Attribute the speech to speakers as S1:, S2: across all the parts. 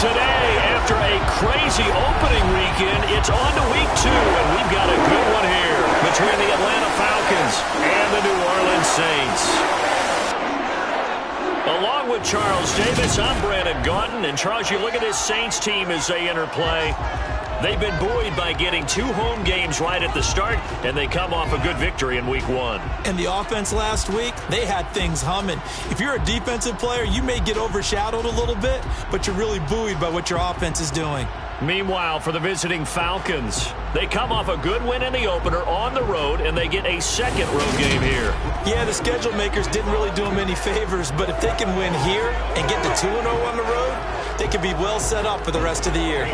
S1: Today, after a crazy opening weekend, it's on to week 2, and we've got a good one here between the Atlanta Falcons and the New Orleans Saints. Along with Charles Davis, I'm Brandon Gaunton. And Charles, you look at this Saints team as they enter play. They've been buoyed by getting 2 home games right at the start, and they come off a good victory in week 1.
S2: And the offense last week, they had things humming. If you're a defensive player, you may get overshadowed a little bit, but you're really buoyed by what your offense is doing.
S1: Meanwhile, for the visiting Falcons, they come off a good win in the opener on the road, and they get a second road game here.
S2: Yeah, the schedule makers didn't really do them any favors, but if they can win here and get to 2-0 on the road, they can be well set up for the rest of the year.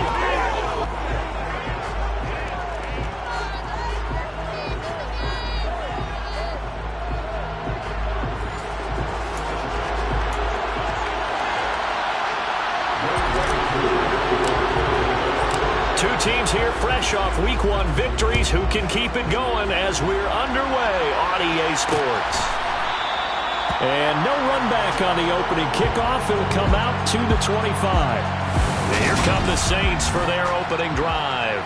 S1: Two teams here fresh off week 1 victories. Who can keep it going as we're underway on EA Sports? And no run back on the opening kickoff. It'll come out to the 25. And here come the Saints for their opening drive.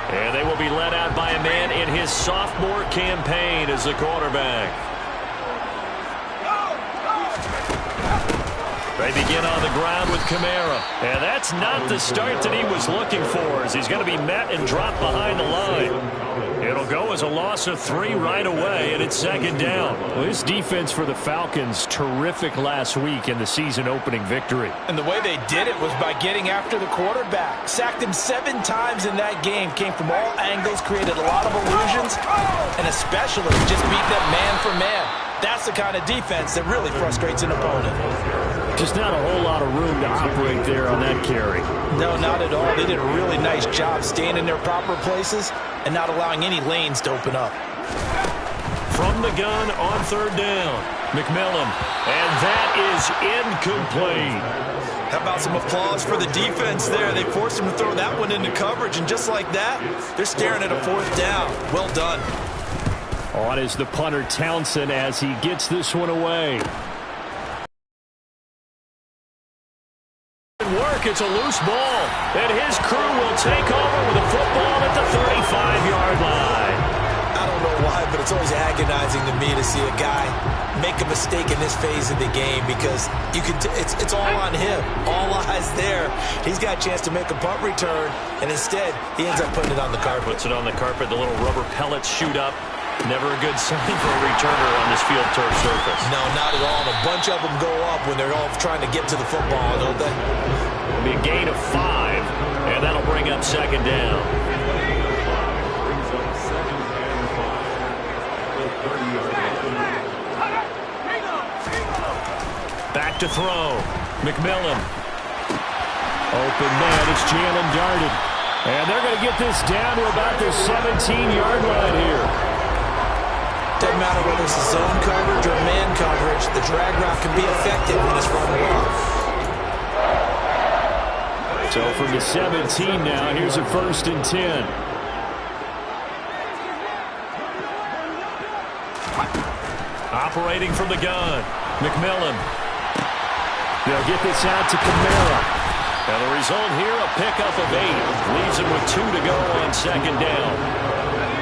S1: And they will be led out by a man in his sophomore campaign as the quarterback. They begin on the ground with Kamara. And that's not the start that he was looking for, as he's going to be met and dropped behind the line. It'll go as a loss of 3 right away, and it's second down. Well, this defense for the Falcons, terrific last week in the season-opening victory.
S2: And the way they did it was by getting after the quarterback. Sacked him 7 times in that game. Came from all angles, created a lot of illusions, and especially just beating them man for man. That's the kind of defense that really frustrates an opponent.
S1: Just not a whole lot of room to operate there on that carry.
S2: No, not at all. They did a really nice job staying in their proper places and not allowing any lanes to open up.
S1: From the gun on third down, McMillan. And that is incomplete.
S2: How about some applause for the defense there? They forced him to throw that one into coverage, and just like that, they're staring at a 4th down. Well done.
S1: On is the punter, Townsend, as he gets this one away. It's a loose ball, and his crew will take over with a football at the 35-yard line.
S2: I don't know why, but it's always agonizing to me to see a guy make a mistake in this phase of the game, because you can it's all on him. All eyes there. He's got a chance to make a punt return, and instead he ends up putting it on the carpet.
S1: Puts it on the carpet. The little rubber pellets shoot up. Never a good sign for a returner on this field turf surface.
S2: No, not at all. And a bunch of them go up when they're all trying to get to the football, don't they?
S1: It'll be a gain of 5, and that'll bring up second down. Back to throw. McMillan. Open man. It's Jalen Darden. And they're going to get this down to about the 17-yard line here.
S2: Doesn't matter whether it's a zone coverage or man coverage, the drag route can be effective when it's run well.
S1: So from the 17 now, here's a 1st and 10. Operating from the gun, McMillan. They'll get this out to Kamara. And the result here, a pickup of 8. Leaves him with 2 to go on second down.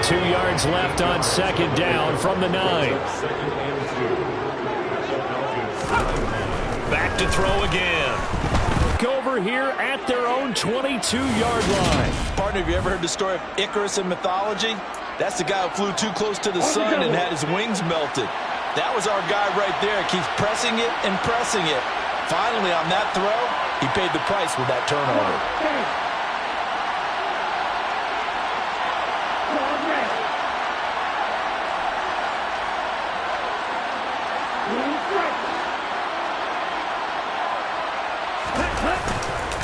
S1: 2 yards left on second down from the 9. Back to throw again. Over here at their own 22-yard line.
S2: Partner, have you ever heard the story of Icarus in mythology? That's the guy who flew too close to the sun and had his wings melted. That was our guy right there. Keeps pressing it and pressing it. Finally, on that throw, he paid the price with that turnover.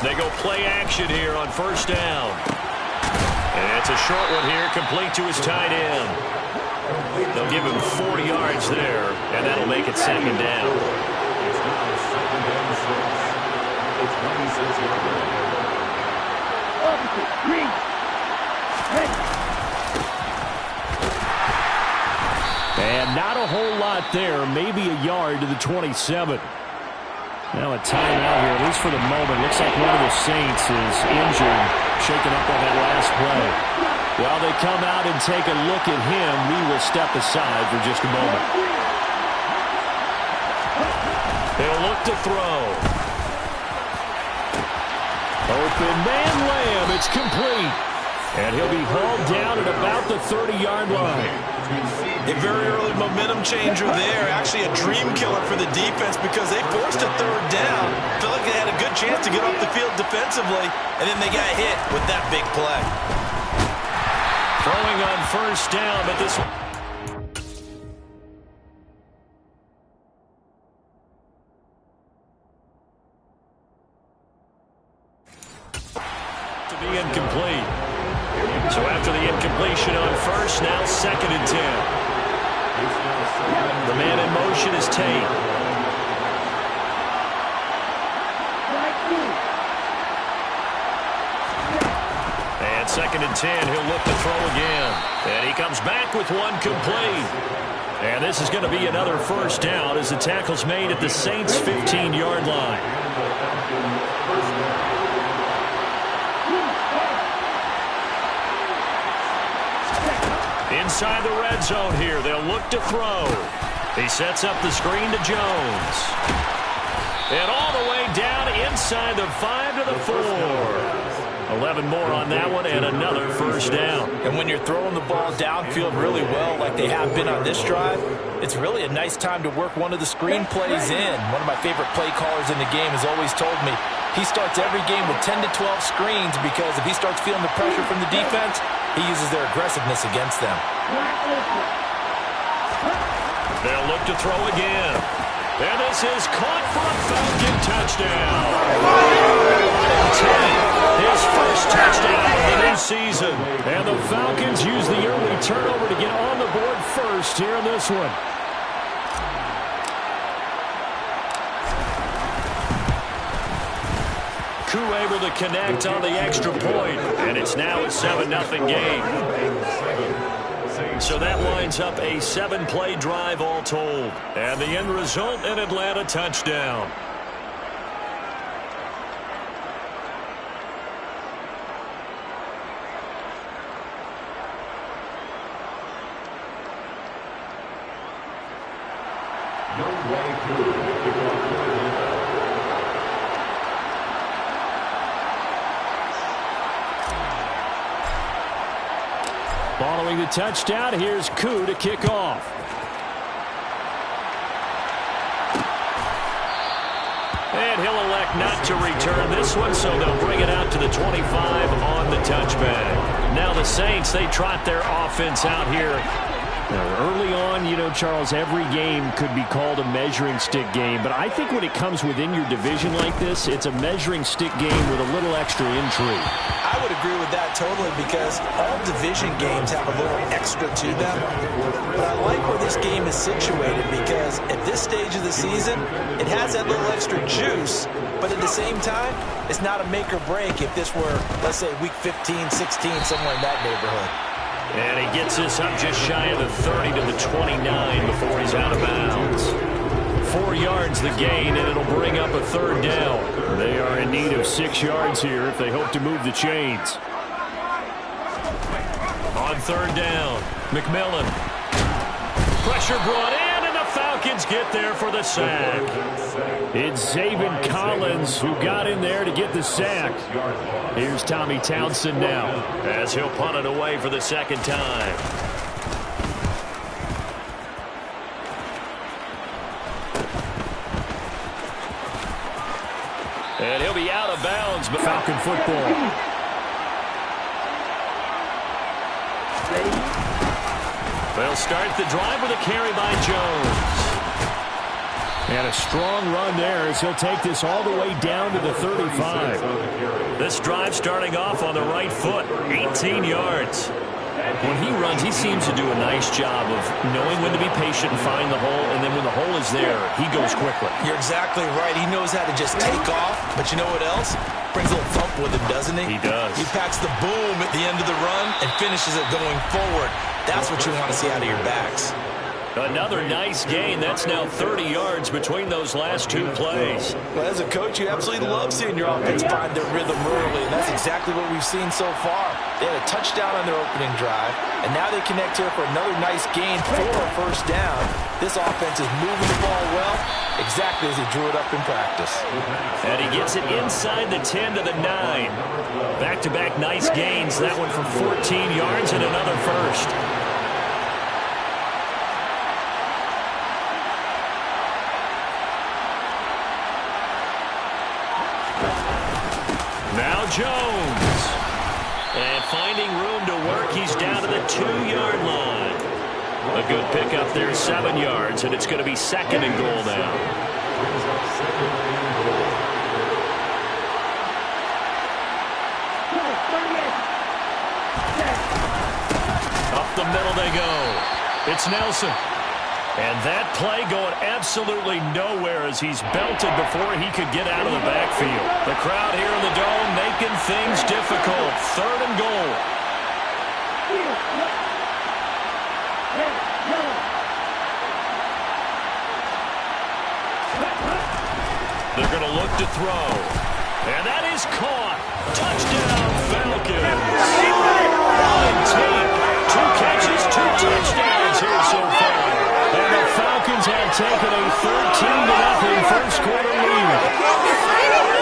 S1: They go play action here on 1st down. And it's a short one here, complete to his tight end. They'll give him 40 yards there, and that'll make it second down. And not a whole lot there, maybe a yard to the 27. Now a timeout here, at least for the moment. Looks like one of the Saints is injured, shaken up on that last play. While they come out and take a look at him, we will step aside for just a moment. He'll look to throw. Open man Lamb, it's complete. And he'll be hauled down at about the 30-yard line.
S2: A very early momentum changer there. Actually a dream killer for the defense because they forced a third down. Felt like they had a good chance to get off the field defensively, and then they got hit with that big play.
S1: Throwing on first down, but this one. To be incomplete. So after the incompletion on first, now 2nd and 10. The man in motion is Tate. And 2nd and 10, he'll look to throw again. And he comes back with one complete. And this is going to be another first down as the tackle's made at the Saints' 15-yard line. Inside the red zone here, they'll look to throw. He sets up the screen to Jones. And all the way down inside the 5 to the 4. 11 more on that one and another first down.
S2: And when you're throwing the ball downfield really well like they have been on this drive, it's really a nice time to work one of the screen plays in. One of my favorite play callers in the game has always told me he starts every game with 10 to 12 screens because if he starts feeling the pressure from the defense, he uses their aggressiveness against them.
S1: They'll look to throw again. And this is caught for a Falcon touchdown. His first touchdown of the new season. And the Falcons use the early turnover to get on the board first here in this one. Koo able to connect on the extra point, and it's now a 7-0 game. So that lines up a 7-play drive all told. And the end result, an Atlanta touchdown. Following the touchdown, here's Koo to kick off. And he'll elect not to return this one, so they'll bring it out to the 25 on the touchback. Now the Saints, they trot their offense out here. Now, early on, you know, Charles, every game could be called a measuring stick game. But I think when it comes within your division like this, it's a measuring stick game with a little extra intrigue.
S2: I would agree with that totally because all division games have a little extra to them. But I like where this game is situated because at this stage of the season, it has that little extra juice. But at the same time, it's not a make or break if this were, let's say, week 15, 16, somewhere in that neighborhood.
S1: And he gets this up just shy of the 30 to the 29 before he's out of bounds. 4 yards the gain, and it'll bring up a third down. They are in need of 6 yards here if they hope to move the chains. On third down, McMillan. Pressure brought in, and the Falcons get there for the sack. It's Zaven Collins who got in there to get the sack. Here's Tommy Townsend now as he'll punt it away for the second time. And he'll be out of bounds, but Falcon football. They'll start the drive with a carry by Jones. And a strong run there as he'll take this all the way down to the 35. This drive starting off on the right foot, 18 yards. When he runs, he seems to do a nice job of knowing when to be patient and find the hole, and then when the hole is there, he goes quickly.
S2: You're exactly right. He knows how to just take off, but you know what else? Brings a little thump with him, doesn't he?
S1: He does.
S2: He packs the boom at the end of the run and finishes it going forward. That's what you want to see out of your backs.
S1: Another nice gain. That's now 30 yards between those last two plays.
S2: Well, as a coach, you absolutely love seeing your offense find their rhythm early, and that's exactly what we've seen so far. They had a touchdown on their opening drive, and now they connect here for another nice gain for a first down. This offense is moving the ball well, exactly as he drew it up in practice.
S1: And he gets it inside the 10 to the 9. Back-to-back nice gains. That one for 14 yards and another first. Now Jones. And finding room to work, he's down to the 2-yard line. A good pickup there, 7 yards, and it's going to be second and goal now. Up the middle they go. It's Nelson. And that play going absolutely nowhere as he's belted before he could get out of the backfield. The crowd here in the Dome making things difficult. Third and goal. They're going to look to throw. And that is caught. Touchdown, Falcons. Two catches, 2 touchdowns here so far. And the Falcons have taken a 13-0 first-quarter lead.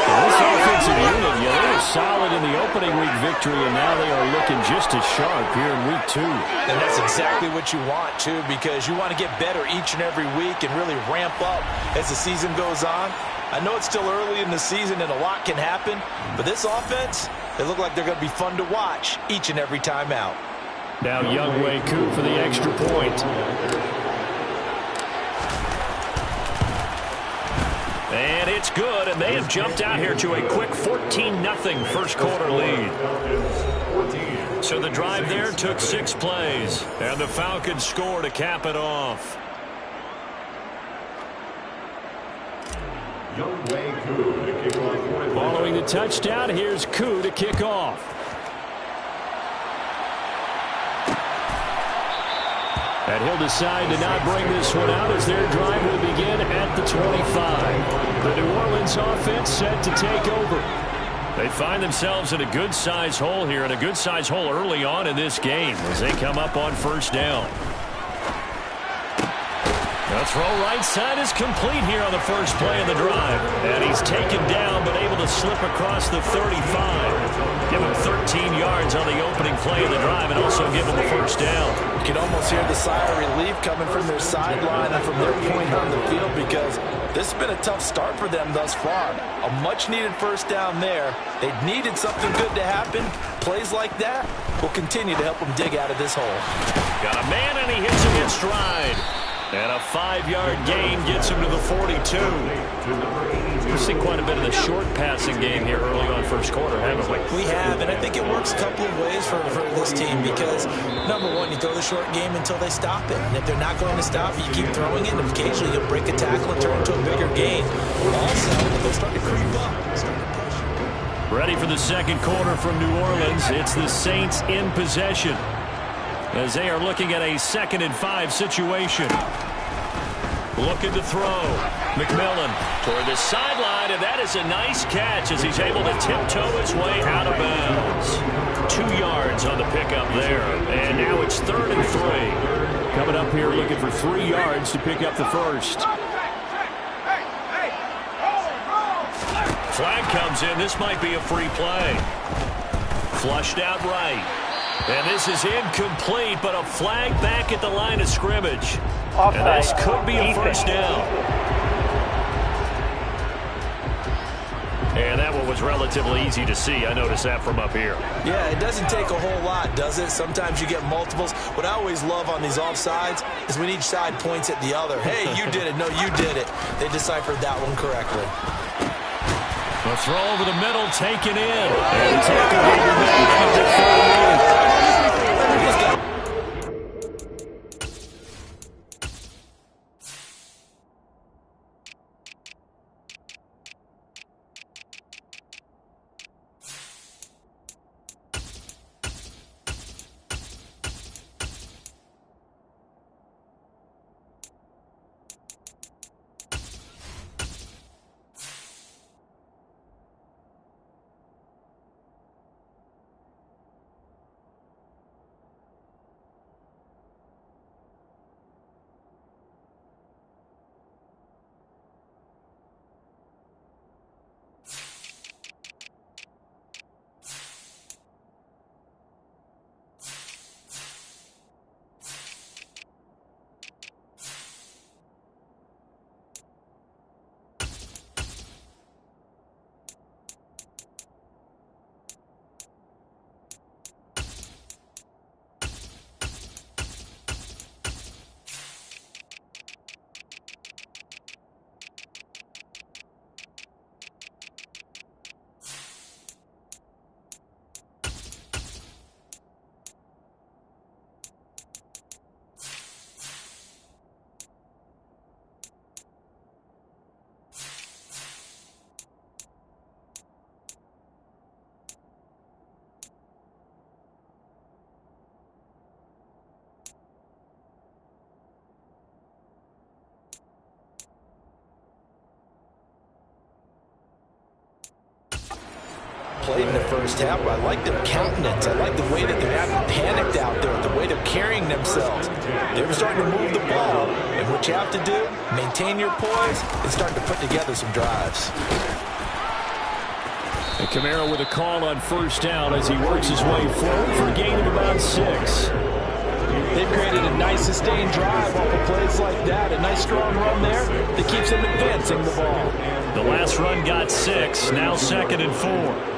S1: This offensive unit, they were solid in the opening week victory, and now they are looking just as sharp here in week 2.
S2: And that's exactly what you want, too, because you want to get better each and every week and really ramp up as the season goes on. I know it's still early in the season and a lot can happen, but this offense, they look like they're going to be fun to watch each and every time out.
S1: Now Younghoe Koo for the extra point. And it's good, and they have jumped out here to a quick 14-0 first-quarter lead. So the drive there took 6 plays, and the Falcons score to cap it off. Following the touchdown, here's Koo to kick off. And he'll decide to not bring this one out as their drive will begin at the 25. The New Orleans offense set to take over. They find themselves in a good-size hole here, and a good-size hole early on in this game as they come up on first down. The throw right side is complete here on the first play of the drive. And he's taken down but able to slip across the 35. Give him 13 yards on the opening play of the drive and also give him a first down.
S2: You can almost hear the sigh of relief coming from their sideline and from their point on the field because this has been a tough start for them thus far. A much-needed first down there. They needed something good to happen. Plays like that will continue to help them dig out of this hole.
S1: Got a man and he hits him in stride. And a 5-yard gain gets him to the 42. We've seen quite a bit of the short passing game here early on first quarter, haven't we?
S2: We have, and I think it works a couple of ways for this team because, number one, you throw the short game until they stop it. And if they're not going to stop it, you keep throwing it, and occasionally you'll break a tackle and turn it into a bigger gain. Also, they'll start to creep up.
S1: Ready for the second quarter from New Orleans. It's the Saints in possession as they are looking at a 2nd and 5 situation. Looking to throw. McMillan toward the sideline, and that is a nice catch as he's able to tiptoe his way out of bounds. 2 yards on the pickup there, and now it's 3rd and 3. Coming up here looking for 3 yards to pick up the first. Flag comes in. This might be a free play. Flushed out right. And this is incomplete, but a flag back at the line of scrimmage. And this could be a first down. And that one was relatively easy to see. I noticed that from up here.
S2: Yeah, it doesn't take a whole lot, does it? Sometimes you get multiples. What I always love on these offsides is when each side points at the other. Hey, you did it. No, you did it. They deciphered that one correctly.
S1: The throw over the middle, taken in. And taken over back at the 38.
S2: played in the first half, but I like their countenance. I like the way that they're having panicked out there, the way they're carrying themselves. They're starting to move the ball, and what you have to do, maintain your poise and start to put together some drives.
S1: And Kamara with a call on first down as he works his way forward for a gain of about 6.
S2: They've created a nice sustained drive off of plays like that. A nice strong run there that keeps them advancing the ball.
S1: The last run got 6. Now 2nd and 4.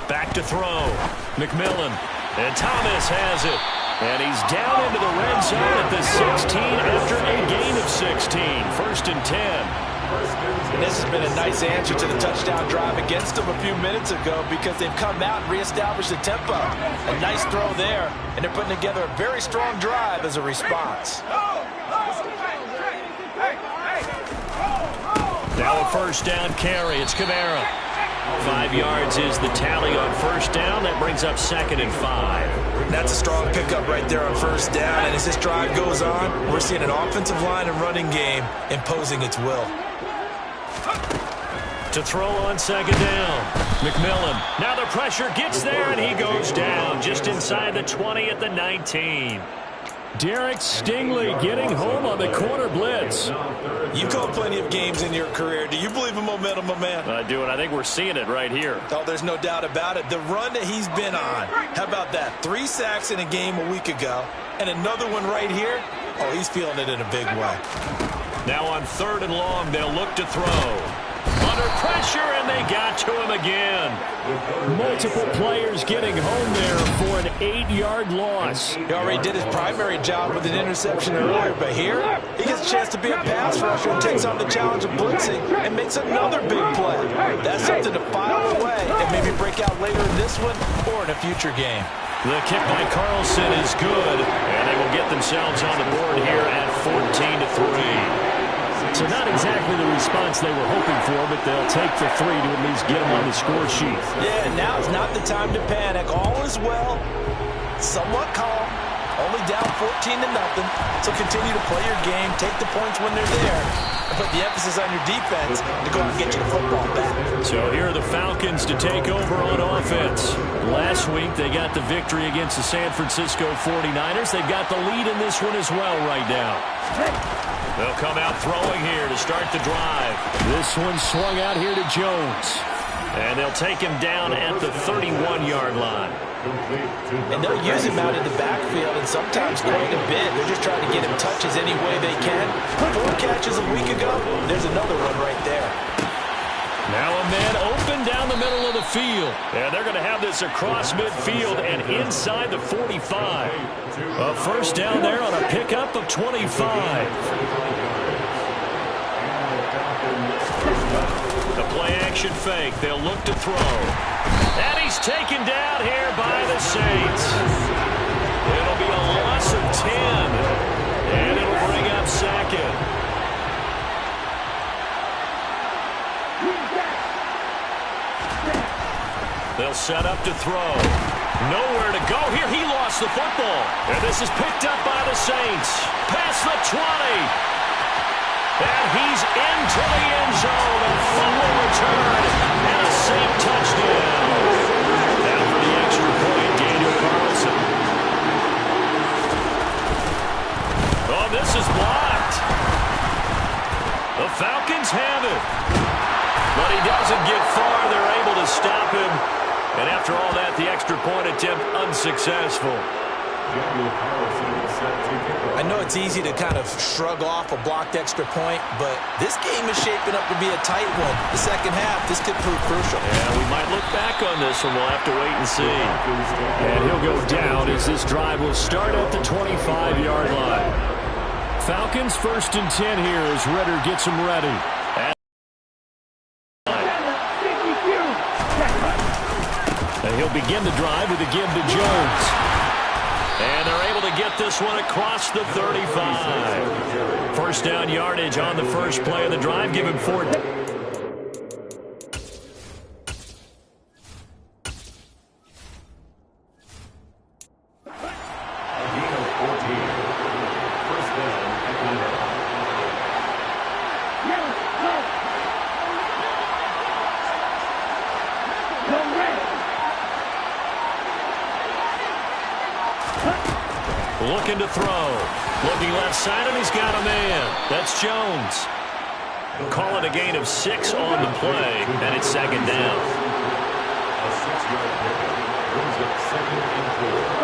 S1: Back to throw. McMillan. And Thomas has it. And he's down into the red zone at the 16 after a gain of 16. 1st and 10.
S2: And this has been a nice answer to the touchdown drive against them a few minutes ago because they've come out and reestablished the tempo. A nice throw there, and they're putting together a very strong drive as a response.
S1: Now a first down carry. It's Kamara. 5 yards is the tally on first down. That brings up 2nd and 5.
S2: That's a strong pickup right there on first down. And as this drive goes on, we're seeing an offensive line and running game imposing its will.
S1: To throw on 2nd down. McMillan. Now the pressure gets there, and he goes down just inside the 20 at the 19. Derek Stingley getting home on the corner blitz.
S2: You called plenty of games in your career. Do you believe in momentum, my man?
S1: I do, and I think we're seeing it right here.
S2: Oh, there's no doubt about it. The run that he's been on. How about that? 3 sacks in a game a week ago, and another one right here. Oh, he's feeling it in a big way.
S1: Now on 3rd and long, they'll look to throw. Under pressure, and they got to him again. Multiple players getting home there for an 8-yard loss.
S2: He already did his primary job with an interception earlier, but here he gets a chance to be a pass rusher and takes on the challenge of blitzing and makes another big play. That's something to file away and maybe break out later in this one or in a future game.
S1: The kick by Carlson is good, and they will get themselves on the board here at 14-3. So not exactly the response they were hoping for, but they'll take the 3 to at least get them on the score sheet.
S2: Yeah, now's not the time to panic. All is well, somewhat calm, only down 14-0. So continue to play your game, take the points when they're there, and put the emphasis on your defense to go out and get you the football back. So
S1: here are the Falcons to take over on offense. Last week they got the victory against the San Francisco 49ers. They've got the lead in this one as well right now. They'll come out throwing here to start the drive. This one swung out here to Jones. And they'll take him down at the 31-yard line.
S2: And they'll use him out in the backfield, and sometimes quite a bit. They're just trying to get him touches any way they can. 4 catches a week ago. There's another one right there.
S1: Now a man open down the middle of the field. And they're going to have this across midfield and inside the 45. A first down there on a pickup of 25. The play-action fake. They'll look to throw. And he's taken down here by the Saints. It'll be a loss of 10. And it'll bring up 2nd. They'll set up to throw. Nowhere to go here. He lost the football. And this is picked up by the Saints. Past the 20. And he's into the end zone. A fumble return. And a Saint touchdown. Down for the extra point, Daniel Carlson. Oh, this is blocked. The Falcons have it. But he doesn't get far. They're able to stop him. And after all that, the extra point attempt unsuccessful.
S2: I know it's easy to kind of shrug off a blocked extra point, but this game is shaping up to be a tight one. The second half, this could prove crucial.
S1: Yeah, we might look back on this one. We'll have to wait and see. And he'll go down as this drive will start at the 25-yard line. Falcons 1st and 10 here as Ritter gets them ready. And he'll begin the drive with a give to Jones. And they're able to get this one across the 35. First down yardage on the first play of the drive. Give him 4. Looking to throw. Looking left side, and he's got a man. That's Jones. Call it a gain of 6 on the play, and it's second down.
S3: A 6-yard pickup brings up 2nd and 4.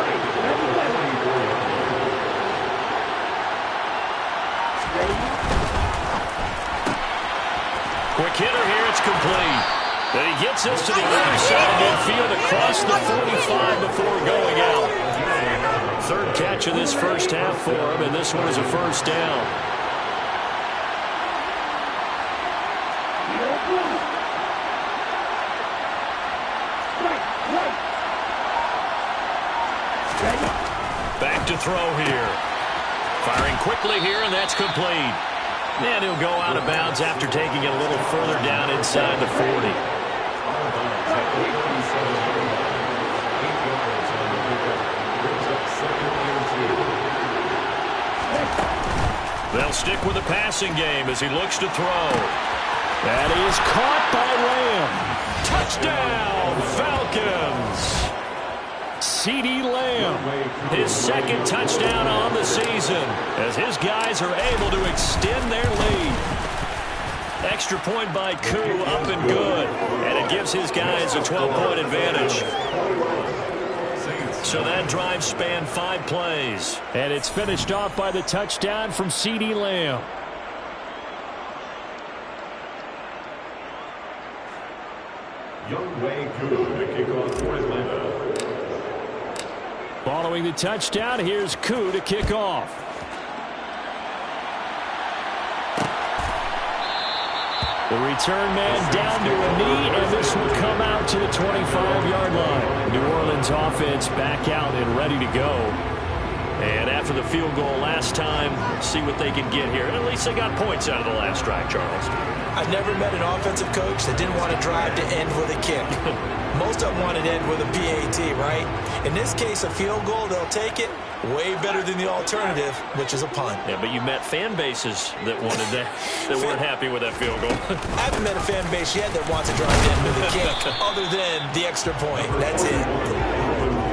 S1: Quick hitter here, it's complete. And he gets us to the other side of midfield across the 45 before going out. Third catch of this first half for him, and this one is a first down. Back to throw here. Firing quickly here, and that's complete. And he'll go out of bounds after taking it a little further down inside the 40. They'll stick with the passing game as he looks to throw.
S4: And he is caught by Lamb.
S1: Touchdown, Falcons! CeeDee Lamb, his second touchdown on the season as his guys are able to extend their lead. Extra point by Koo, up and good. And it gives his guys a 12-point advantage. So that drive spanned 5 plays.
S4: And it's finished off by the touchdown from CeeDee Lamb.
S3: Younghoe Koo to kick off for Atlanta.
S4: Following the touchdown, here's Koo to kick off. The return man down to a knee, and this will come out to the 25-yard line. New Orleans offense back out and ready to go.
S1: And after the field goal last time, see what they can get here. And at least they got points out of the last drive, Charles.
S2: I've never met an offensive coach that didn't want to drive to end with a kick. Most of them want to end with a PAT, right? In this case, a field goal, they'll take it. Way better than the alternative, which is a punt.
S1: Yeah, but you met fan bases that wanted that, that weren't happy with that field goal.
S2: I haven't met a fan base yet that wants to drive to end with a kick, other than the extra point. That's it.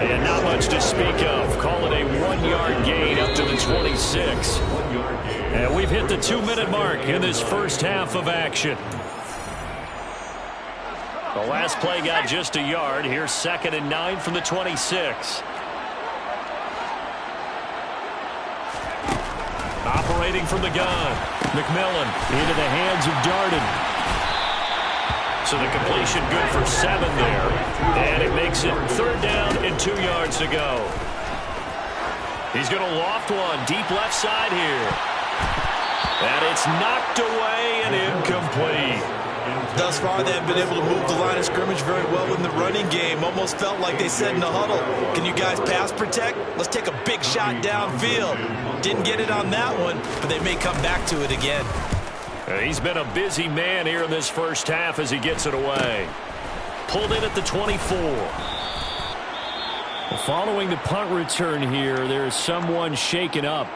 S1: And not much to speak of. Call it a 1-yard gain up to the 26. And we've hit the 2-minute mark in this first half of action. The last play got just a yard. Here's 2nd and 9 from the 26. Operating from the gun. McMillan
S4: into the hands of Darden.
S1: So the completion good for 7 there. And it makes it 3rd down and 2 yards to go. He's going to loft one deep left side here. And it's knocked away and incomplete.
S2: Thus far, they have been able to move the line of scrimmage very well in the running game. Almost felt like they said in the huddle, can you guys pass protect? Let's take a big shot downfield. Didn't get it on that one, but they may come back to it again.
S1: He's been a busy man here in this first half as he gets it away. Pulled in at the 24.
S4: Following the punt return here, there is someone shaken up.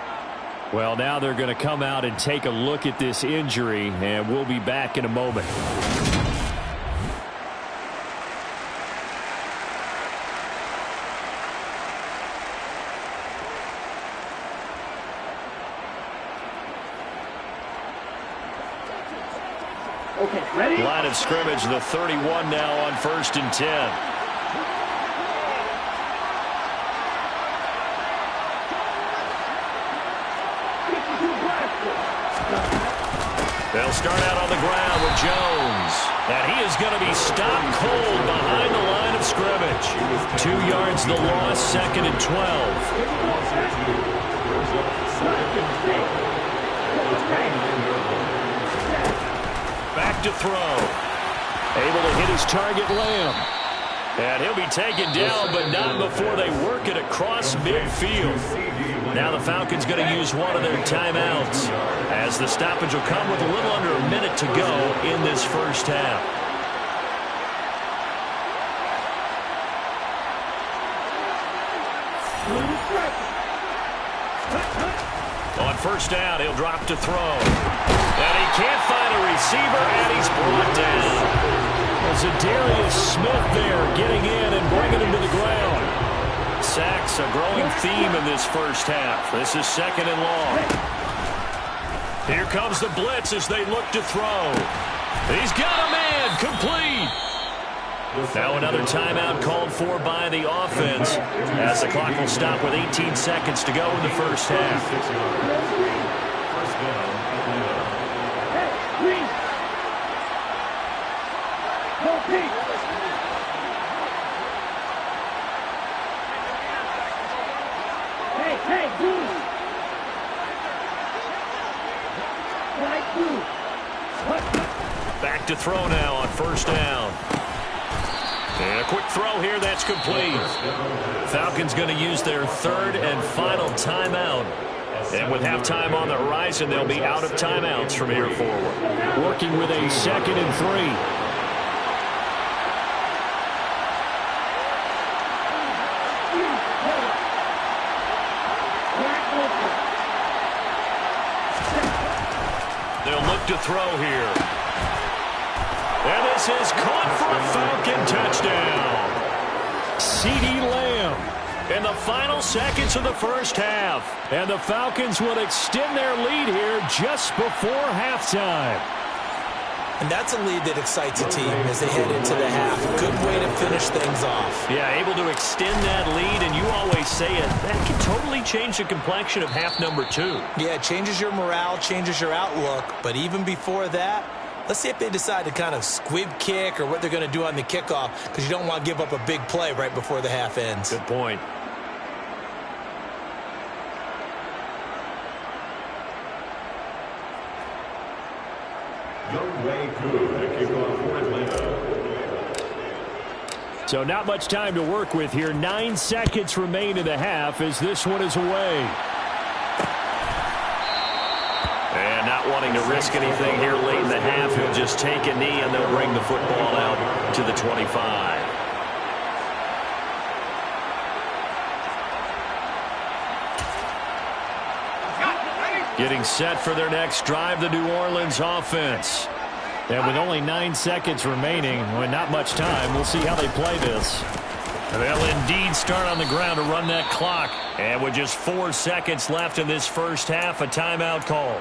S4: Well, now they're going to come out and take a look at this injury, and we'll be back in a moment.
S5: Okay, ready?
S1: Line of scrimmage, the 31 now on 1st and 10. They'll start out on the ground with Jones. And he is going to be stopped cold behind the line of scrimmage. 2 yards the loss, 2nd and 12. Back to throw.
S4: Able to hit his target, Lamb.
S1: And he'll be taken down, but not before they work it across midfield. Now the Falcons going to use one of their timeouts, as the stoppage will come with a little under a minute to go in this first half. On 1st down, he'll drop to throw. And he can't find a receiver, and he's brought down.
S4: There's a Darius Smith there getting in and bringing him to the ground. sacks, a growing theme in this first half. This is 2nd and long. Here comes the blitz as they look to throw. He's got a man, complete. Now another timeout called for by the offense as the clock will stop with 18 seconds to go in the first half. Back to throw now on 1st down. And a quick throw here, that's complete. Falcons going to use their 3rd and final timeout. And with halftime on the horizon, they'll be out of timeouts from here forward. Working with a 2nd and 3. They'll look to throw here. And this is caught for a Falcon touchdown. CeeDee Lamb in the final seconds of the first half. And the Falcons will extend their lead here just before halftime.
S2: And that's a lead that excites a team as they head into the half. Good way to finish things off.
S4: Yeah, able to extend that lead, and you always say it, that can totally change the complexion of half number 2.
S2: Yeah, it changes your morale, changes your outlook. But even before that, let's see if they decide to kind of squib kick or what they're going to do on the kickoff, because you don't want to give up a big play right before the half ends.
S4: Good point. So not much time to work with here. 9 seconds remain in the half as this one is away. And not wanting to risk anything here late in the half, he'll just take a knee and they'll bring the football out to the 25. Getting set for their next drive, the New Orleans offense. And with only 9 seconds remaining, with not much time, we'll see how they play this. They'll indeed start on the ground to run that clock. And with just 4 seconds left in this first half, a timeout call.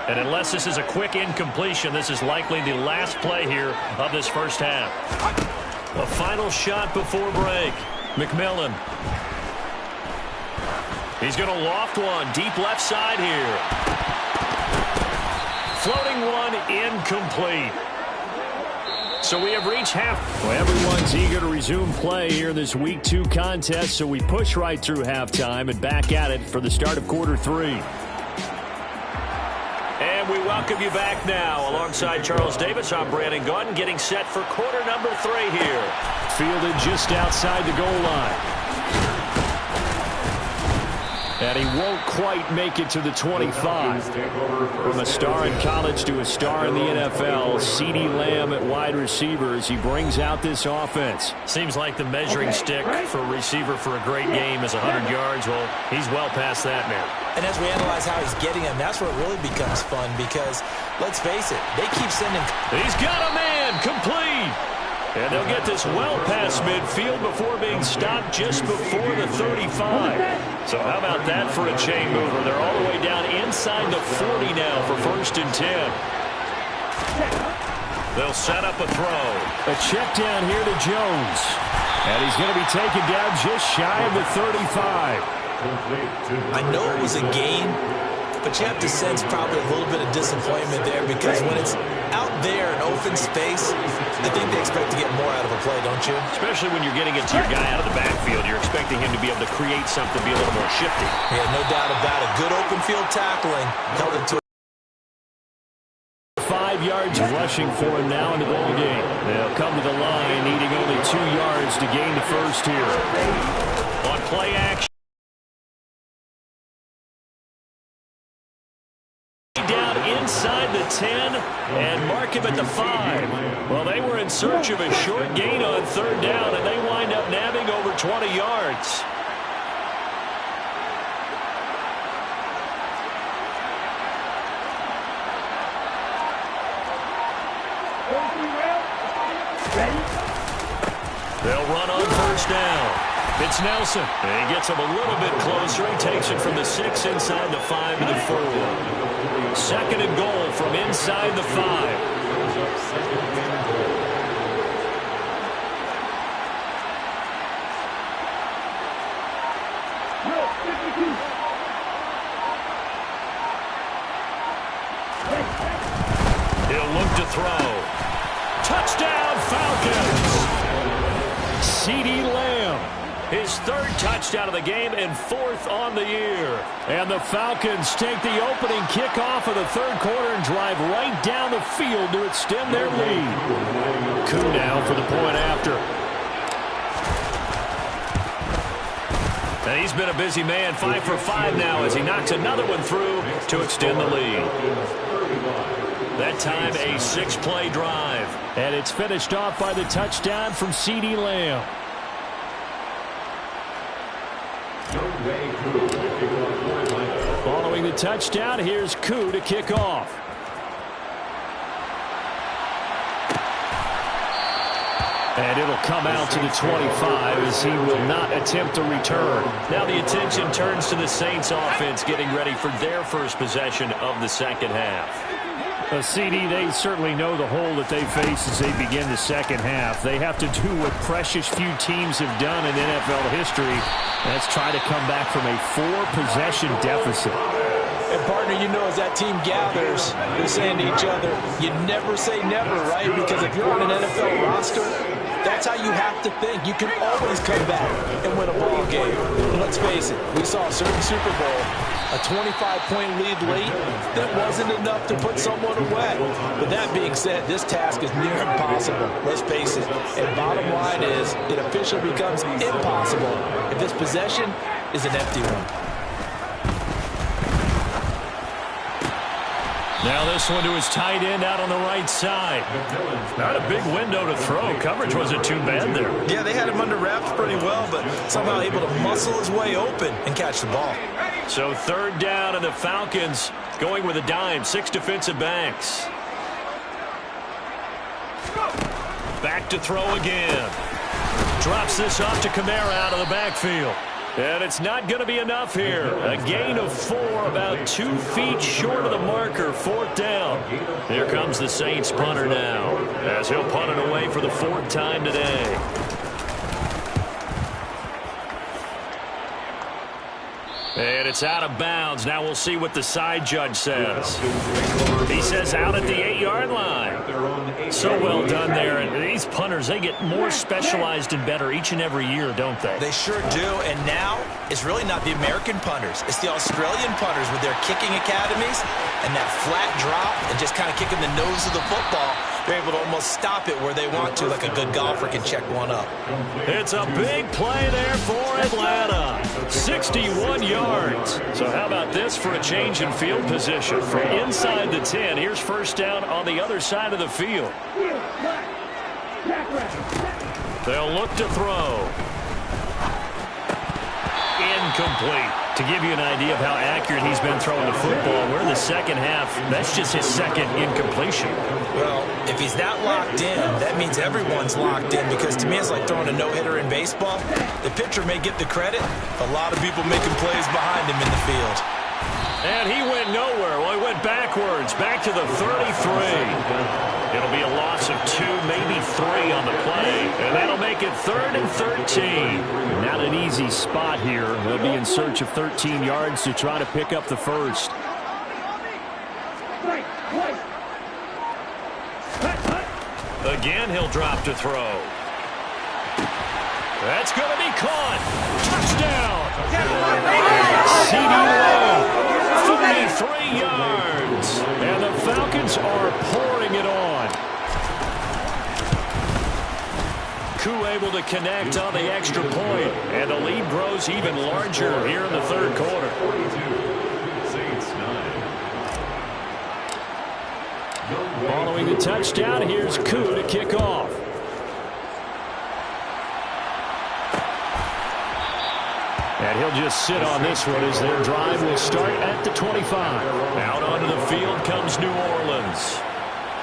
S4: And unless this is a quick incompletion, this is likely the last play here of this first half. A final shot before break. McMillan. He's going to loft one deep left side here. Floating one incomplete. So we have reached half. Well, everyone's eager to resume play here in this Week 2 contest, so we push right through halftime and back at it for the start of quarter 3. And we welcome you back now. Alongside Charles Davis, I'm Brandon Gaudin, getting set for quarter number 3 here. Fielded just outside the goal line. And he won't quite make it to the 25. From a star in college to a star in the NFL, CeeDee Lamb at wide receiver as he brings out this offense. Seems like the measuring stick for a receiver for a great game is 100 yards. Well, he's well past that now.
S2: And as we analyze how he's getting them, that's where it really becomes fun because, let's face it, they keep sending.
S4: He's got a man, complete. And they'll get this well past midfield before being stopped just before the 35. So how about that for a chain mover? They're all the way down inside the 40 now for 1st and 10. They'll set up a throw. A check down here to Jones. And he's going to be taken down just shy of the 35.
S2: I know it was a gain, but you have to sense probably a little bit of disappointment there because when it's out there in open space, I think they expect to get more out of a play, don't you?
S4: Especially when you're getting it to your guy out of the backfield. You're expecting him to be able to create something, be a little more shifty.
S2: Yeah, no doubt about it. Good open field tackling. Held it to
S4: 5 yards rushing for him now in the ball game. They'll come to the line, needing only 2 yards to gain the first here. On play action. Down inside the 10 and mark him at the 5. Well, they were in search of a short gain on 3rd down, and they wind up nabbing over 20 yards.
S1: They'll run on first down. It's Nelson. And he gets him a little bit closer. He takes it from the 6 inside the 5 to the 4. Second and goal from inside the 5. He'll look to throw. Touchdown, Falcons! CeeDee Lamb, his 3rd touchdown of the game and 4th on the year. And the Falcons take the opening kickoff of the 3rd quarter and drive right down the field to extend their lead. Koo now for the point after. And he's been a busy man, 5 for 5 now as he knocks another one through to extend the lead. That time a 6-play drive. And it's finished off by the touchdown from CeeDee Lamb. Following the touchdown, here's Koo to kick off. And it'll come out to the 25 as he will not attempt a return. Now the attention turns to the Saints offense getting ready for their first possession of the second half. CD, they certainly know the hole that they face as they begin the second half. They have to do what precious few teams have done in NFL history. That's try to come back from a 4-possession deficit.
S2: And, partner, you know, as that team gathers, they're saying to each other, you never say never, right? Because if you're on an NFL roster, that's how you have to think. You can always come back and win a ball game. And let's face it, we saw a certain Super Bowl, a 25-point lead late, that wasn't enough to put someone away. But that being said, this task is near impossible. Let's face it. And bottom line is, it officially becomes impossible if this possession is an empty one.
S1: Now this one to his tight end out on the right side. Not a big window to throw. Coverage wasn't too bad there.
S2: Yeah, they had him under wraps pretty well, but somehow able to muscle his way open and catch the ball.
S1: So 3rd down, and the Falcons going with a dime. 6 defensive backs. Back to throw again. Drops this off to Kamara out of the backfield. And it's not going to be enough here. A gain of 4, about 2 feet short of the marker. 4th down. Here comes the Saints punter now, as he'll punt it away for the 4th time today. And it's out of bounds. Now we'll see what the side judge says. He says out at the 8-yard line. So well done there. And these punters, they get more specialized and better each and every year, don't they?
S2: They sure do. And now it's really not the American punters. It's the Australian punters with their kicking academies and that flat drop and just kind of kicking the nose of the football. They're able to almost stop it where they want to, like a good golfer can check one up.
S1: It's a big play there for Atlanta. 61 yards. So how about this for a change in field position? From inside the 10, here's 1st down on the other side of the field. They'll look to throw. Incomplete. To give you an idea of how accurate he's been throwing the football, we're in the second half. That's just his 2nd incompletion.
S2: Well, if he's that locked in, that means everyone's locked in, because to me it's like throwing a no-hitter in baseball. The pitcher may get the credit, a lot of people making plays behind him in the field.
S1: And he went nowhere. Well, he went backwards, back to the 33. It'll be a loss of 2, maybe 3 on the play. And that'll make it 3rd and 13. Not an easy spot here. They'll be in search of 13 yards to try to pick up the 1st. Again, he'll drop to throw. That's going to be caught. Touchdown. CeeDee Lamb. 33 yards. And the Falcons are pouring it on. Koo able to connect on the extra point. And the lead grows even larger here in the 3rd quarter. Following the touchdown, here's Koo to kick off. And he'll just sit on this one as their drive will start at the 25. Out onto the field comes New Orleans.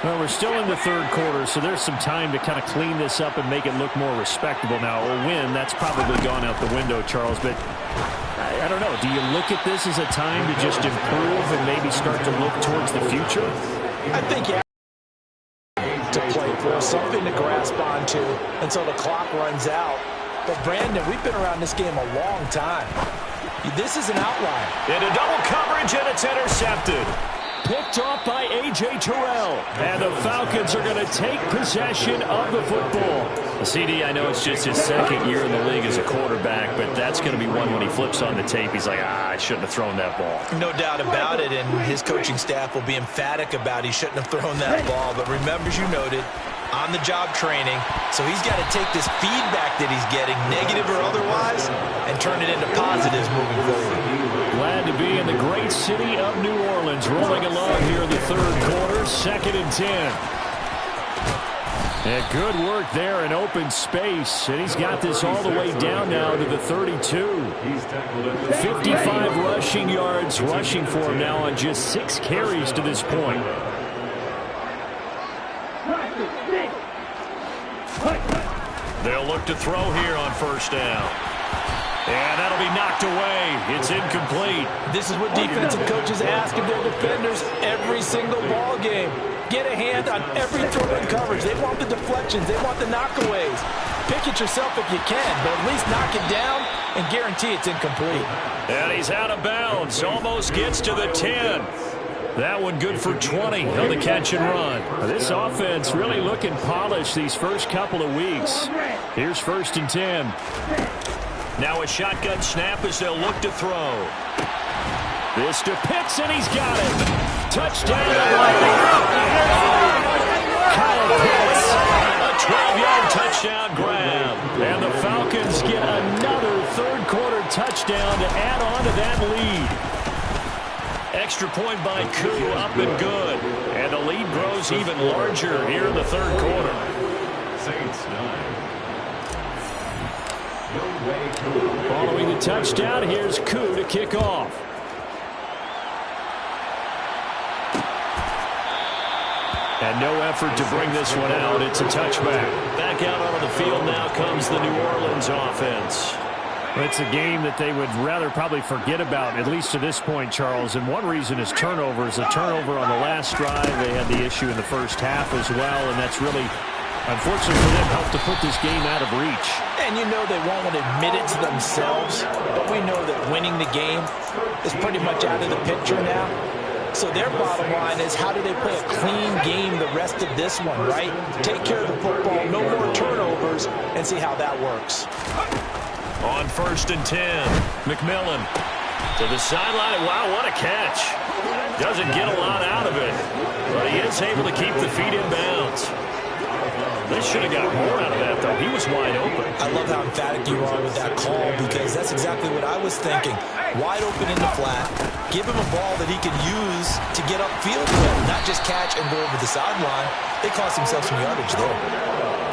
S1: Well, we're still in the third quarter, so there's some time to kind of clean this up and make it look more respectable. Now, a win, that's probably gone out the window, Charles, but I don't know. Do you look at this as a time to just improve and maybe start to look towards the future?
S2: I think you have to play for, something to grasp onto until the clock runs out. But, Brandon, we've been around this game a long time. This is an outlier.
S1: Into double coverage, and it's intercepted. Picked off by A.J. Terrell. And the Falcons are going to take possession of the football. CD, I know it's just his second year in the league as a quarterback, but that's going to be one when he flips on the tape. He's like, I shouldn't have thrown that ball.
S2: No doubt about it, and his coaching staff will be emphatic about he shouldn't have thrown that ball. But remember, as you noted, on-the-job training, so he's got to take this feedback that he's getting, negative or otherwise, and turn it into positives moving forward.
S1: Glad to be in the great city of New Orleans, rolling along here in the third quarter, 2nd and 10. And good work there in open space, and he's got this all the way down now to the 32. 55 rushing yards rushing for him now on just 6 carries to this point.
S4: They'll look to throw here on first down. And that'll be knocked away. It's incomplete.
S2: This is what defensive coaches ask of their defenders every single ball game. Get a hand on every throw in coverage. They want the deflections. They want the knockaways. Pick it yourself if you can, but at least knock it down and guarantee it's incomplete.
S4: And he's out of bounds. Almost gets to the 10. That one good for 20 on the catch and run.
S1: This offense really looking polished these first couple of weeks. Here's 1st and 10.
S4: Now a shotgun snap as they'll look to throw.
S1: This to Pitts, and he's got it. Touchdown. Kyle Pitts.
S4: A 12-yard touchdown grab.
S1: And the Falcons get another third-quarter touchdown to add on to that lead.
S4: Extra point by Koo, up and good. And the lead grows even larger here in the third quarter.
S3: Saints 9.
S1: Following the touchdown, here's Koo to kick off. And no effort to bring this one out. It's a touchback.
S4: Back out onto the field now comes the New Orleans offense.
S1: It's a game that they would rather probably forget about, at least to this point, Charles. And one reason is turnovers. A turnover on the last drive. They had the issue in the first half as well, and that's really, unfortunately for them, helped to put this game out of reach.
S2: And you know they won't want to admit it to themselves, but we know that winning the game is pretty much out of the picture now. So their bottom line is, how do they play a clean game the rest of this one, right? Take care of the football, no more turnovers, and see how that works.
S4: On 1st and 10, McMillan to the sideline. Wow, what a catch. Doesn't get a lot out of it, but he is able to keep the feet in bounds. They should have got more out of that, though. He was wide open.
S2: I love how emphatic you are with that call, because that's exactly what I was thinking. Wide open in the flat. Give him a ball that he can use to get upfield with, not just catch and go over the sideline. They cost themselves some yardage there.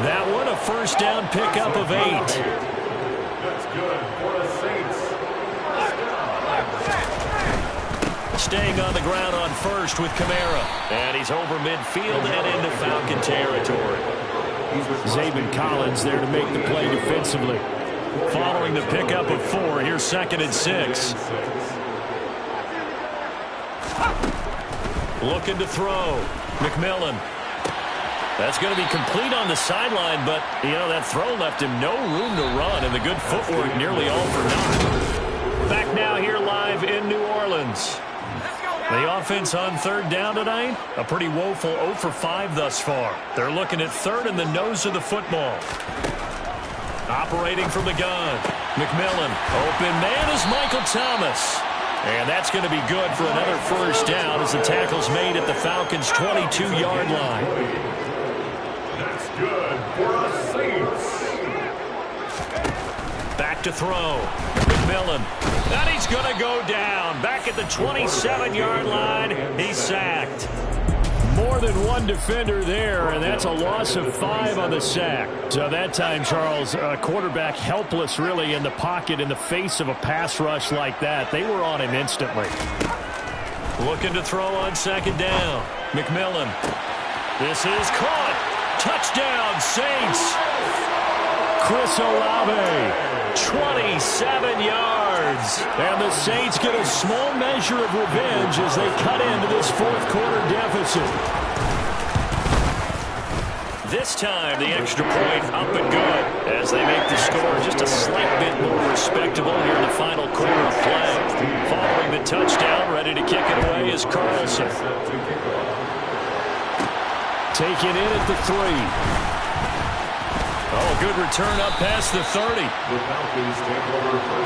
S1: That one, a first down pickup of 8.
S3: That's good for the Saints.
S4: Staying on the ground on first with Kamara. And he's over midfield and into Falcon territory.
S1: Zabin Collins there to make the play defensively.
S4: Following the pickup of 4, here's 2nd and 6. Looking to throw. McMillan. That's going to be complete on the sideline, but, you know, that throw left him no room to run, and the good footwork nearly all for naught. Back now here live in New Orleans. The offense on 3rd down tonight, a pretty woeful 0 for 5 thus far. They're looking at 3rd in the nose of the football. Operating from the gun. McMillan. Open man is Michael Thomas. And that's going to be good for another first down as the tackle's made at the Falcons' 22-yard line.
S3: That's good for the Saints.
S4: Back to throw. McMillan. And he's going to go down. Back at the 27-yard line. He's sacked.
S1: More than one defender there, and that's a loss of 5 on the sack. So that time, Charles, quarterback helpless really in the pocket in the face of a pass rush like that. They were on him instantly.
S4: Looking to throw on 2nd down. McMillan. This is caught. Touchdown, Saints.
S1: Chris Olave, 27 yards. And the Saints get a small measure of revenge as they cut into this fourth quarter deficit.
S4: This time, the extra point up and good as they make the score just a slight bit more respectable here in the final quarter of play. Following the touchdown, ready to kick it away is Carlson.
S1: Taken in at the 3.
S4: Oh, good return up past the 30.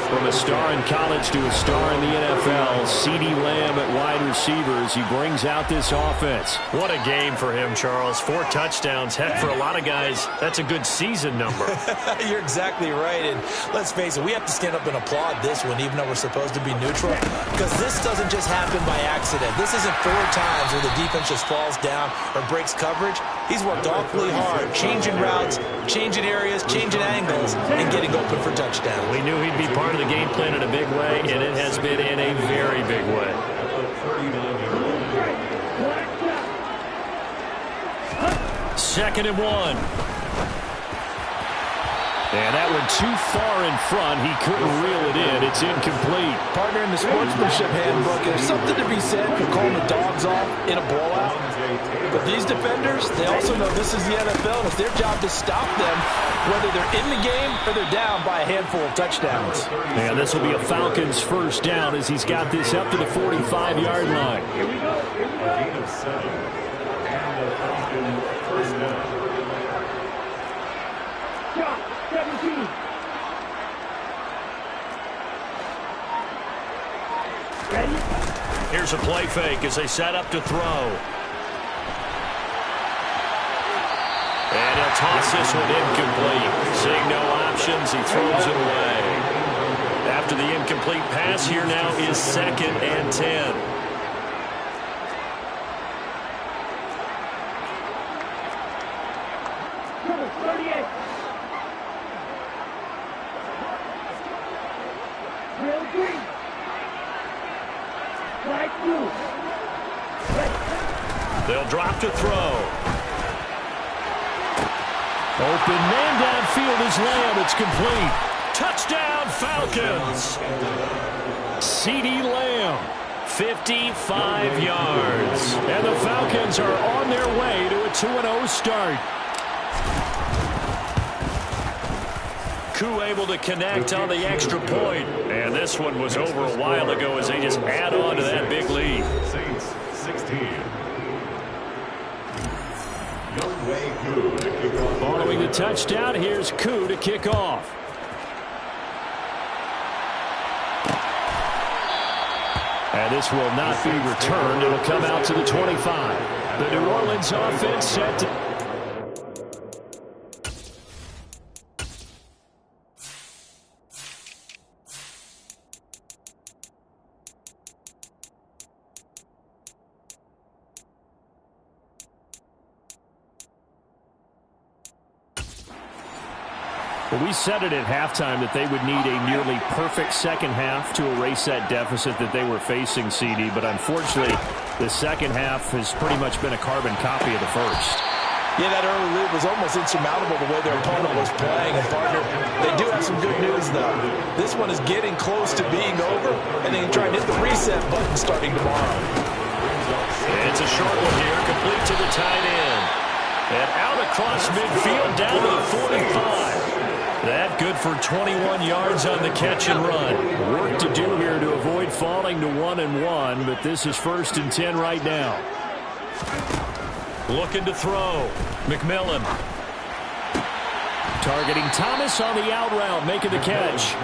S1: From a star in college to a star in the NFL, CeeDee Lamb at wide receivers. He brings out this offense.
S4: What a game for him, Charles. 4 touchdowns. Heck, for a lot of guys, that's a good season number.
S2: You're exactly right. And let's face it, we have to stand up and applaud this one, even though we're supposed to be neutral, because this doesn't just happen by accident. This isn't 4 times where the defense just falls down or breaks coverage. He's worked awfully hard, changing routes, changing areas, changing angles, and getting open for touchdowns.
S4: We knew he'd be part of the game plan in a big way, and it has been in a very big way. Second and 1.
S1: And that one too far in front. He couldn't reel it in. It's incomplete.
S5: Partner, in the sportsmanship handbook, there's something to be said for calling the dogs off in a blowout. But these defenders, they also know this is the NFL, and it's their job to stop them, whether they're in the game or they're down by a handful of touchdowns.
S1: And this will be a Falcons first down as he's got this up to the 45-yard line.
S3: Here we go. A gain of 7. And the Falcons first down.
S6: 17. Ready?
S4: Here's a play fake as they set up to throw. And he'll toss this one incomplete. Seeing no options, he throws it away. After the incomplete pass, here now is 2nd and 10. They'll drop to throw.
S1: Open man downfield is Lamb. It's complete.
S4: Touchdown, Falcons.
S1: CeeDee Lamb.
S4: 55 yards.
S1: And the Falcons are on their way to a 2-0 start.
S4: Koo able to connect on the extra point. And this one was over a while ago as they just add on to that big lead.
S3: Saints 16.
S1: Following the touchdown, here's Koo to kick off. And this will not be returned. It'll come out to the 25. The New Orleans offense set to... Well, we said it at halftime that they would need a nearly perfect second half to erase that deficit that they were facing, CD. But unfortunately, the second half has pretty much been a carbon copy of the first.
S5: Yeah, that early lead was almost insurmountable the way their opponent was playing. And, partner, they do have some good news, though. This one is getting close to being over, and they can try and hit the reset button starting tomorrow.
S4: It's a short one here, complete to the tight end. And out across midfield, down to the 45. That good for 21 yards on the catch and run.
S1: Work to do here to avoid falling to 1-1, but this is 1st and 10 right now.
S4: Looking to throw. McMillan.
S1: Targeting Thomas on the out route, making the catch.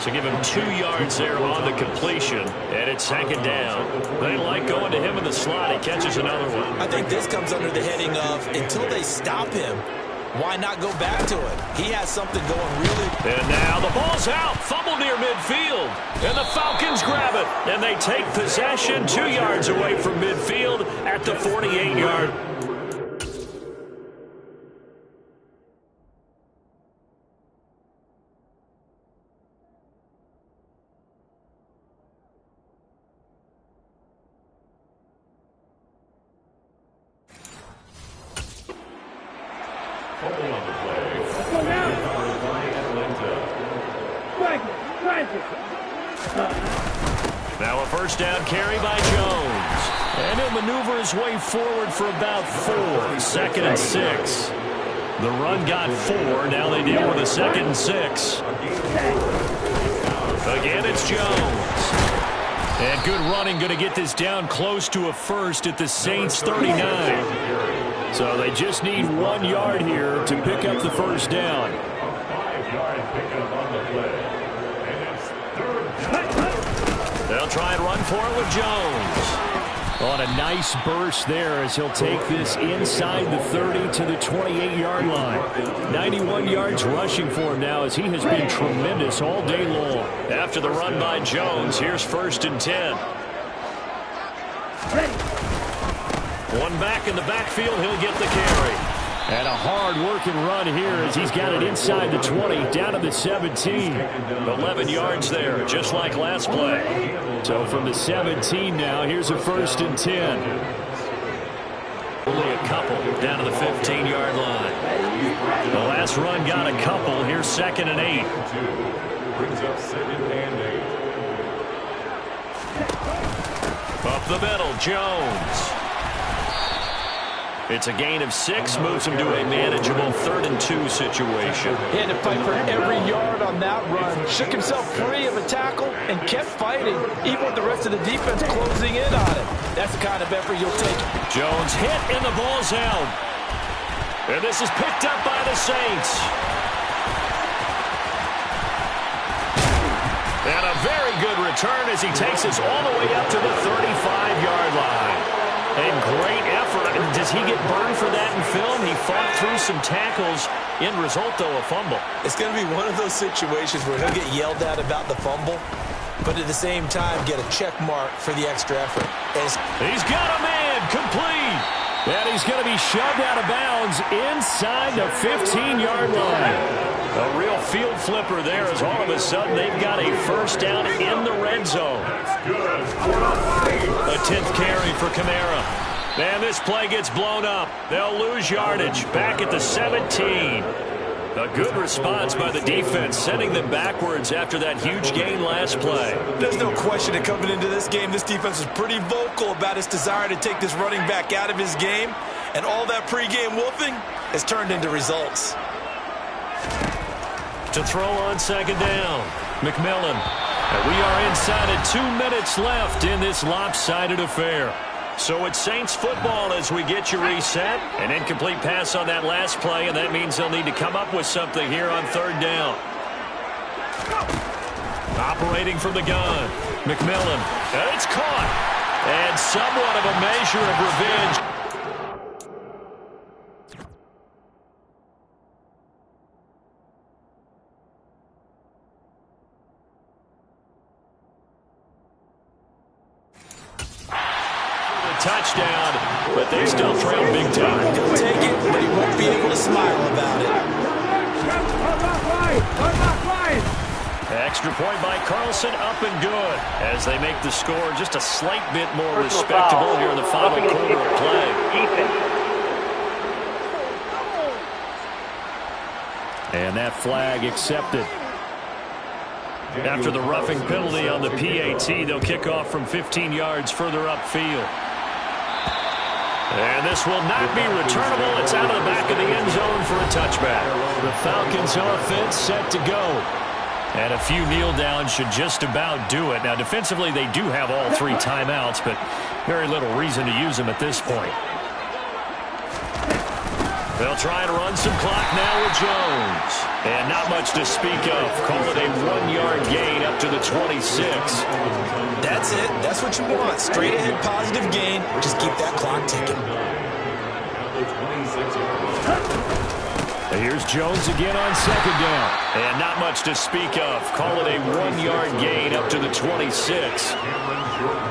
S4: So give him 2 yards there on the completion, and it's 2nd down. They like going to him in the slot. He catches another one.
S2: I think this comes under the heading of until they stop him, why not go back to it? He has something going really.
S4: And now the ball's out. Fumble near midfield. And the Falcons grab it. And they take possession 2 yards away from midfield at the 48-yard.
S3: Fumble on the play. Recovered by Atlanta.
S1: Now a first down carry by Jones. And he'll maneuver his way forward for about 4. 2nd and 6. The run got 4. Now they deal with a 2nd and 6. Again, it's Jones. And good running, going to get this down close to a first at the Saints 39. So they just need 1 yard here to pick up the first down.
S3: 5-yard pickup on the play. And it's 3rd down.
S1: They'll try and run for it with Jones. On a nice burst there as he'll take this inside the 30 to the 28-yard line. 91 yards rushing for him now as he has been tremendous all day long. After the run by Jones, here's 1st and 10. One back in the backfield, he'll get the carry. And a hard-working run here as he's got it inside the 20, down to the 17. 11 yards there, just like last play. So from the 17 now, here's a 1st and 10. Only a couple down to the 15-yard line. The last run got a couple. Here's 2nd and 8.
S3: Brings up 2nd and 8.
S1: Up the middle, Jones. It's a gain of 6, moves him to a manageable 3rd and 2 situation.
S5: He had to fight for every yard on that run. Shook himself free of a tackle and kept fighting, even with the rest of the defense closing in on him. That's the kind of effort you'll take.
S1: Jones hit and the ball's out. And this is picked up by the Saints. And a very good return as he takes us all the way up to the 35-yard line. A great effort. Does he get burned for that in film? He fought through some tackles. End result, though, a fumble.
S2: It's going to be one of those situations where he'll get yelled at about the fumble, but at the same time get a check mark for the extra effort.
S1: He's got a man, complete. And he's going to be shoved out of bounds inside the 15-yard line. A real field flipper there as all of a sudden they've got a first down in the red zone. A 10th carry for Kamara. Man, this play gets blown up. They'll lose yardage back at the 17. A good response by the defense, sending them backwards after that huge gain last play.
S2: There's no question that coming into this game, this defense was pretty vocal about its desire to take this running back out of his game, and all that pregame wolfing has turned into results.
S1: To throw on 2nd down, McMillan. And we are inside of 2 minutes left in this lopsided affair. So it's Saints football as we get you reset. An incomplete pass on that last play, and that means they'll need to come up with something here on 3rd down. Operating from the gun, McMillan. And it's caught. And somewhat of a measure of revenge. Touchdown, but they still trail big time.
S2: He'll take it, but he won't be able to smile about it.
S1: Extra point by Carlson, up and good. As they make the score just a slight bit more respectable here in the final quarter of play. And that flag accepted. After the roughing penalty on the PAT, they'll kick off from 15 yards further upfield. And this will not be returnable. It's out of the back of the end zone for a touchback. The Falcons offense set to go. And a few kneel downs should just about do it. Now, defensively, they do have all 3 timeouts, but very little reason to use them at this point. They'll try and run some clock now with Jones. And not much to speak of. Call it a 1-yard gain up to the 26.
S2: That's it. That's what you want. Straight ahead positive gain. Just keep that clock ticking.
S1: Here's Jones again on 2nd down. And not much to speak of. Call it a 1-yard gain up to the 26.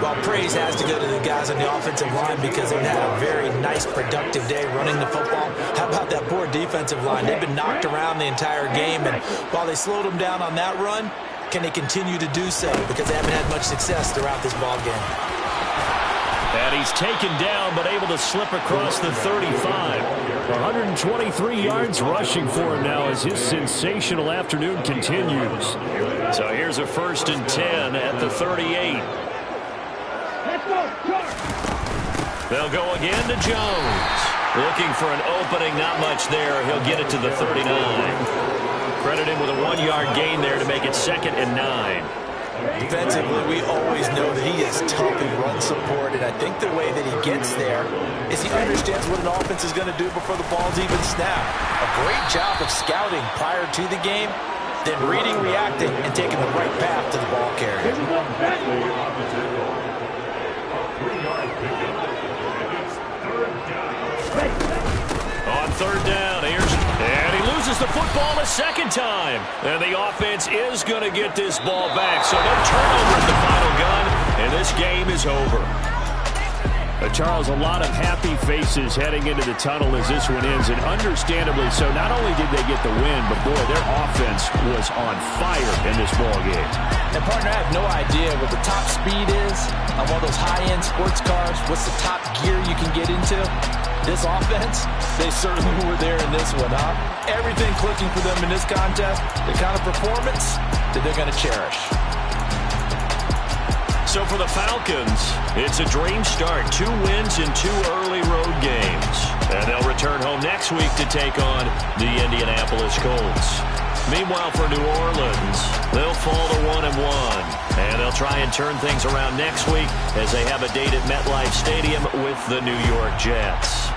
S2: Well, praise has to go to the guys on the offensive line because they've had a very nice, productive day running the football. How about that poor defensive line? They've been knocked around the entire game, and while they slowed them down on that run, can they continue to do so? Because they haven't had much success throughout this ball game.
S1: And And he's taken down, but able to slip across the 35. 123 yards rushing for him now as his sensational afternoon continues. So here's a 1st and 10 at the 38.
S6: Let's go. Charge.
S1: They'll go again to Jones. Looking for an opening, not much there. He'll get it to the 39. Credit him with a 1-yard gain there to make it 2nd and 9.
S2: Defensively, we always know that he is tough in run support, and I think the way that he gets there is he understands what an offense is going to do before the ball's even snapped. A great job of scouting prior to the game, then reading, reacting, and taking the right path to the ball carrier.
S1: On 3rd down, and he loses the football a 2nd time. And the offense is going to get this ball back. So no turnover at the final gun, and this game is over. Charles, a lot of happy faces heading into the tunnel as this one ends, and understandably so. Not only did they get the win, but boy, their offense was on fire in this ball game.
S5: And partner, I have no idea what the top speed is on one of those high-end sports cars. What's the top gear you can get into? This offense, they certainly were there in this one, huh? Everything clicking for them in this contest, the kind of performance that they're going to cherish.
S1: So for the Falcons, it's a dream start. 2 wins in 2 early road games. And they'll return home next week to take on the Indianapolis Colts. Meanwhile, for New Orleans, they'll fall to 1-1. And they'll try and turn things around next week as they have a date at MetLife Stadium with the New York Jets.